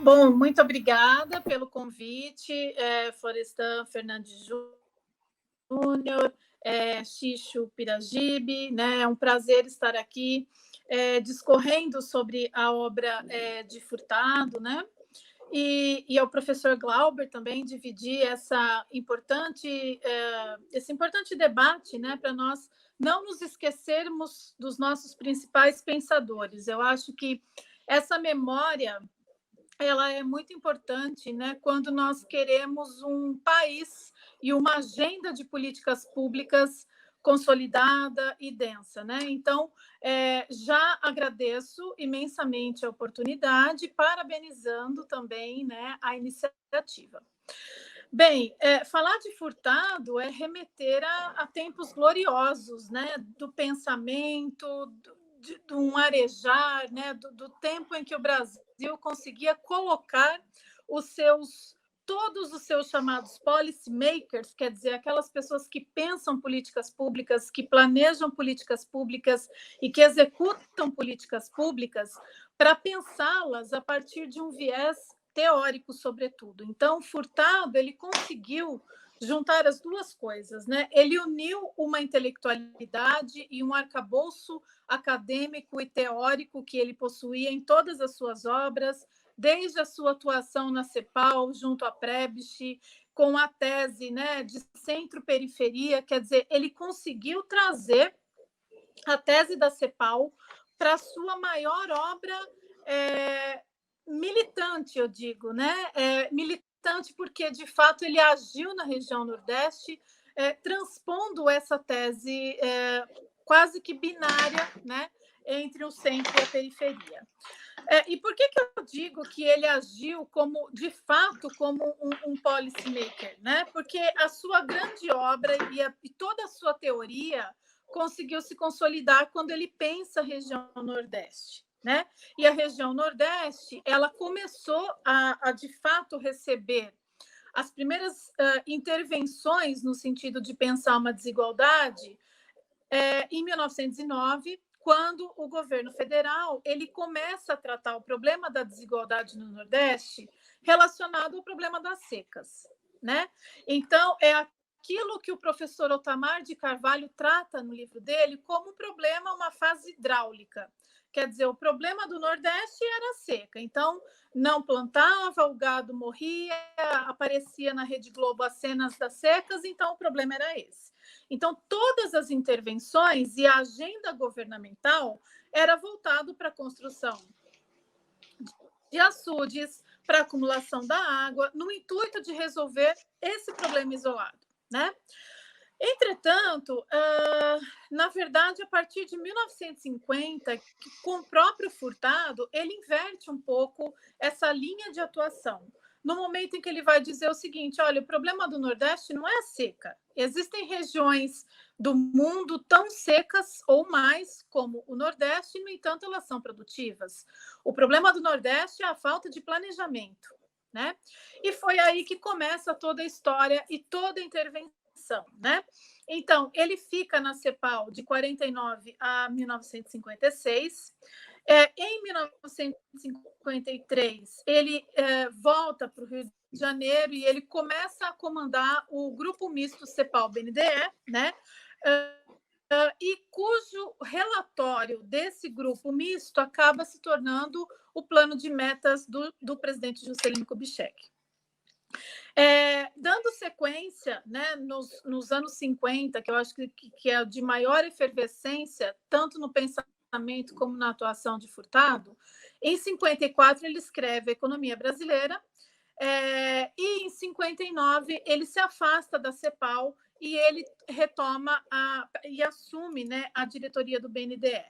Bom, muito obrigada pelo convite, Florestan Fernandes Júnior, Xixo Piragibe, né? É um prazer estar aqui discorrendo sobre a obra de Furtado, né? E ao professor Glauber também dividir esse importante debate, né, para nós não nos esquecermos dos nossos principais pensadores. Eu acho que essa memória ela é muito importante, né, quando nós queremos um país e uma agenda de políticas públicas consolidada e densa, né? Então, já agradeço imensamente a oportunidade, parabenizando também, né, a iniciativa. Bem, falar de Furtado é remeter a tempos gloriosos, né, do pensamento, de um arejar, né, do tempo em que o Brasil conseguia colocar todos os seus chamados policy makers, quer dizer, aquelas pessoas que pensam políticas públicas, que planejam políticas públicas e que executam políticas públicas, para pensá-las a partir de um viés teórico, sobretudo. Então, Furtado ele conseguiu juntar as duas coisas, né? Ele uniu uma intelectualidade e um arcabouço acadêmico e teórico que ele possuía em todas as suas obras, desde a sua atuação na CEPAL, junto à Prebisch, com a tese, né, de centro-periferia, quer dizer, ele conseguiu trazer a tese da CEPAL para a sua maior obra militante, eu digo, né? Militante porque, de fato, ele agiu na região Nordeste, transpondo essa tese quase que binária, né, entre o centro e a periferia. E por que eu digo que ele agiu como, de fato, como um policy maker, né? Porque a sua grande obra e toda a sua teoria conseguiu se consolidar quando ele pensa a região Nordeste, né? E a região Nordeste, ela começou de fato receber as primeiras intervenções no sentido de pensar uma desigualdade em 1909, quando o governo federal ele começa a tratar o problema da desigualdade no Nordeste relacionado ao problema das secas, né? Então, é aquilo que o professor Otamar de Carvalho trata no livro dele como problema, uma fase hidráulica. Quer dizer, o problema do Nordeste era a seca. Então, não plantava, o gado morria, aparecia na Rede Globo as cenas das secas, então o problema era esse. Então, todas as intervenções e a agenda governamental era voltado para a construção de açudes, para a acumulação da água, no intuito de resolver esse problema isolado, né? Entretanto, na verdade, a partir de 1950, com o próprio Furtado, ele inverte um pouco essa linha de atuação. No momento em que ele vai dizer o seguinte: olha, o problema do Nordeste não é a seca. Existem regiões do mundo tão secas ou mais como o Nordeste, e, no entanto, elas são produtivas. O problema do Nordeste é a falta de planejamento, né? E foi aí que começa toda a história e toda a intervenção. Né? Então, ele fica na CEPAL de 49 a 1956. Em 1953, ele volta para o Rio de Janeiro e ele começa a comandar o grupo misto CEPAL-BNDE, né? E cujo relatório desse grupo misto acaba se tornando o plano de metas do presidente Juscelino Kubitschek. Dando sequência, né, nos anos 50, que eu acho que é de maior efervescência, tanto no pensamento como na atuação de Furtado, em 54 ele escreve a Economia Brasileira, e em 59 ele se afasta da CEPAL e ele retoma e assume, né, a diretoria do BNDE.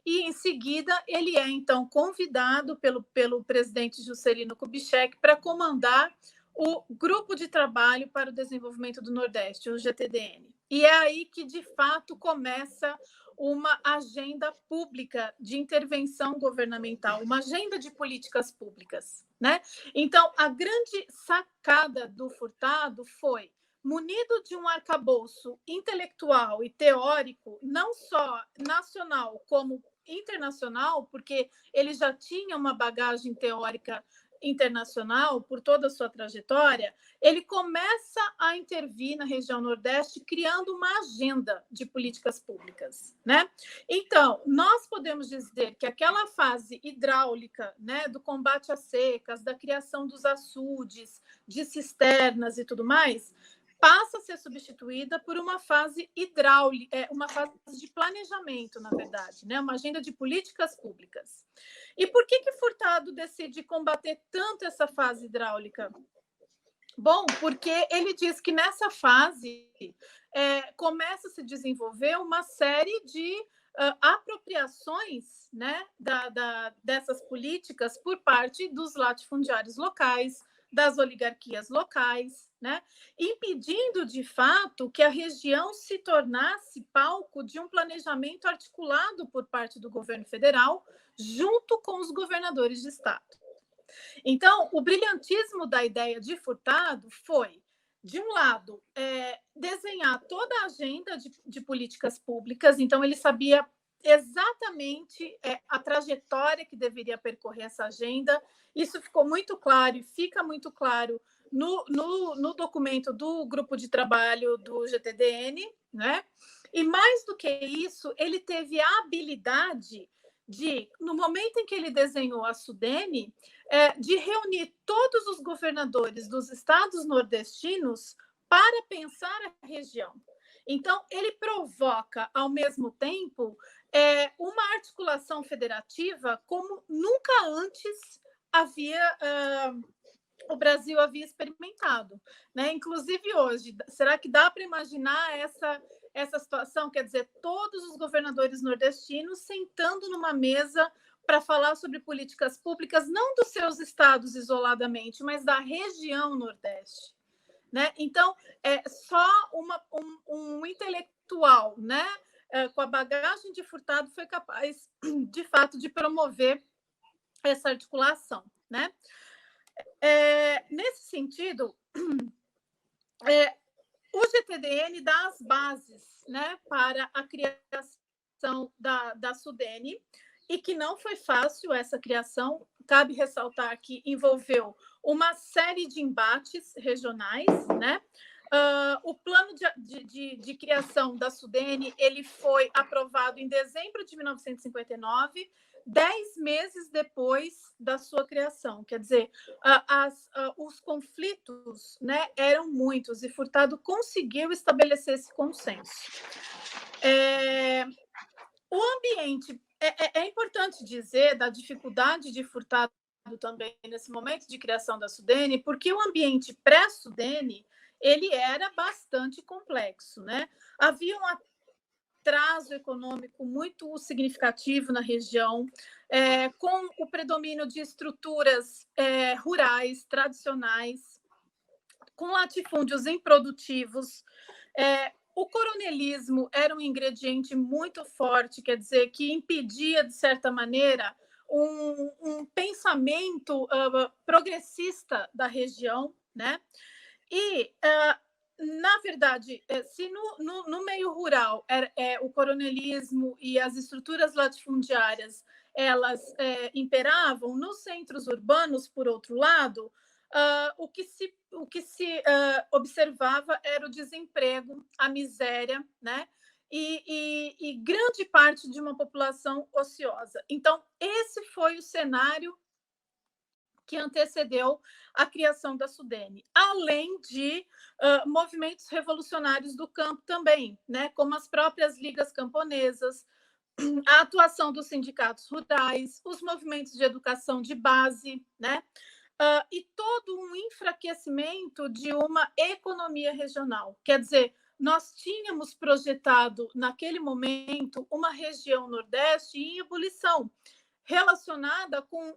E, em seguida, ele é, então, convidado pelo presidente Juscelino Kubitschek para comandar o Grupo de Trabalho para o Desenvolvimento do Nordeste, o GTDN. E é aí que, de fato, começa uma agenda pública de intervenção governamental, uma agenda de políticas públicas, né? Então, a grande sacada do Furtado foi, munido de um arcabouço intelectual e teórico, não só nacional como internacional, porque ele já tinha uma bagagem teórica internacional, por toda a sua trajetória, ele começa a intervir na região Nordeste, criando uma agenda de políticas públicas, né? Então, nós podemos dizer que aquela fase hidráulica, né, do combate às secas, da criação dos açudes, de cisternas e tudo mais, passa a ser substituída por uma fase hidráulica, uma fase de planejamento, na verdade, né? Uma agenda de políticas públicas. E por que Furtado decide combater tanto essa fase hidráulica? Bom, porque ele diz que nessa fase começa a se desenvolver uma série de apropriações, né, dessas políticas por parte dos latifundiários locais, das oligarquias locais, né, impedindo, de fato, que a região se tornasse palco de um planejamento articulado por parte do governo federal, junto com os governadores de estado. Então, o brilhantismo da ideia de Furtado foi, de um lado, desenhar toda a agenda de políticas públicas, então ele sabia exatamente a trajetória que deveria percorrer essa agenda. Isso ficou muito claro e fica muito claro no documento do grupo de trabalho do GTDN, né? E mais do que isso, ele teve a habilidade de, no momento em que ele desenhou a Sudene, de reunir todos os governadores dos estados nordestinos para pensar a região. Então, ele provoca, ao mesmo tempo, uma articulação federativa como nunca antes o Brasil havia experimentado, né? Inclusive hoje, será que dá para imaginar essa situação? Quer dizer, todos os governadores nordestinos sentando numa mesa para falar sobre políticas públicas, não dos seus estados isoladamente, mas da região Nordeste, né? Então, só um intelectual, né, com a bagagem de Furtado foi capaz, de fato, de promover essa articulação, né? Nesse sentido, o GTDN dá as bases, né, para a criação da Sudene, e que não foi fácil essa criação. Cabe ressaltar que envolveu uma série de embates regionais, né? O plano de criação da Sudene ele foi aprovado em dezembro de 1959, 10 meses depois da sua criação. Quer dizer, os conflitos, né, eram muitos, e Furtado conseguiu estabelecer esse consenso. O ambiente... É importante dizer da dificuldade de Furtado também nesse momento de criação da Sudene, porque o ambiente pré-Sudene ele era bastante complexo, né? Havia um atraso econômico muito significativo na região, com o predomínio de estruturas rurais, tradicionais, com latifúndios improdutivos. O coronelismo era um ingrediente muito forte, quer dizer, que impedia, de certa maneira, um pensamento progressista da região, né? E, na verdade, se no meio rural o coronelismo e as estruturas latifundiárias elas imperavam, nos centros urbanos, por outro lado, o que se observava era o desemprego, a miséria, né? E grande parte de uma população ociosa. Então, esse foi o cenário que antecedeu a criação da Sudene, além de movimentos revolucionários do campo também, né? Como as próprias ligas camponesas, a atuação dos sindicatos rurais, os movimentos de educação de base, né? E todo um enfraquecimento de uma economia regional. Quer dizer, nós tínhamos projetado, naquele momento, uma região Nordeste em ebulição, relacionada com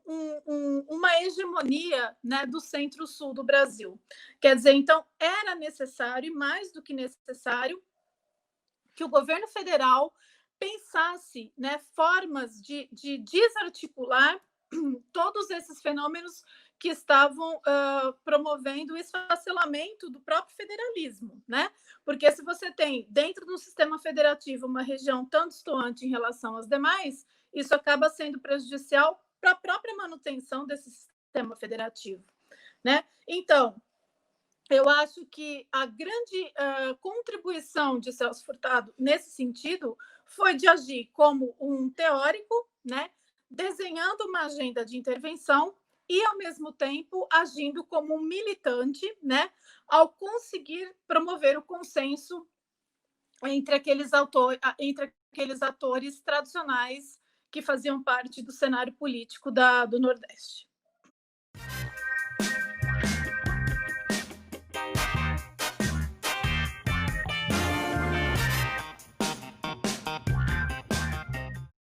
uma hegemonia, né, do centro-sul do Brasil. Quer dizer, então, era necessário, e mais do que necessário, que o governo federal pensasse, né, formas de desarticular todos esses fenômenos que estavam promovendo o esfacelamento do próprio federalismo, né? Porque se você tem, dentro do sistema federativo, uma região tão distante em relação às demais, isso acaba sendo prejudicial para a própria manutenção desse sistema federativo, né? Então, eu acho que a grande contribuição de Celso Furtado nesse sentido foi de agir como um teórico, né, desenhando uma agenda de intervenção e, ao mesmo tempo, agindo como um militante, né, ao conseguir promover o consenso entre aqueles atores tradicionais que faziam parte do cenário político do Nordeste.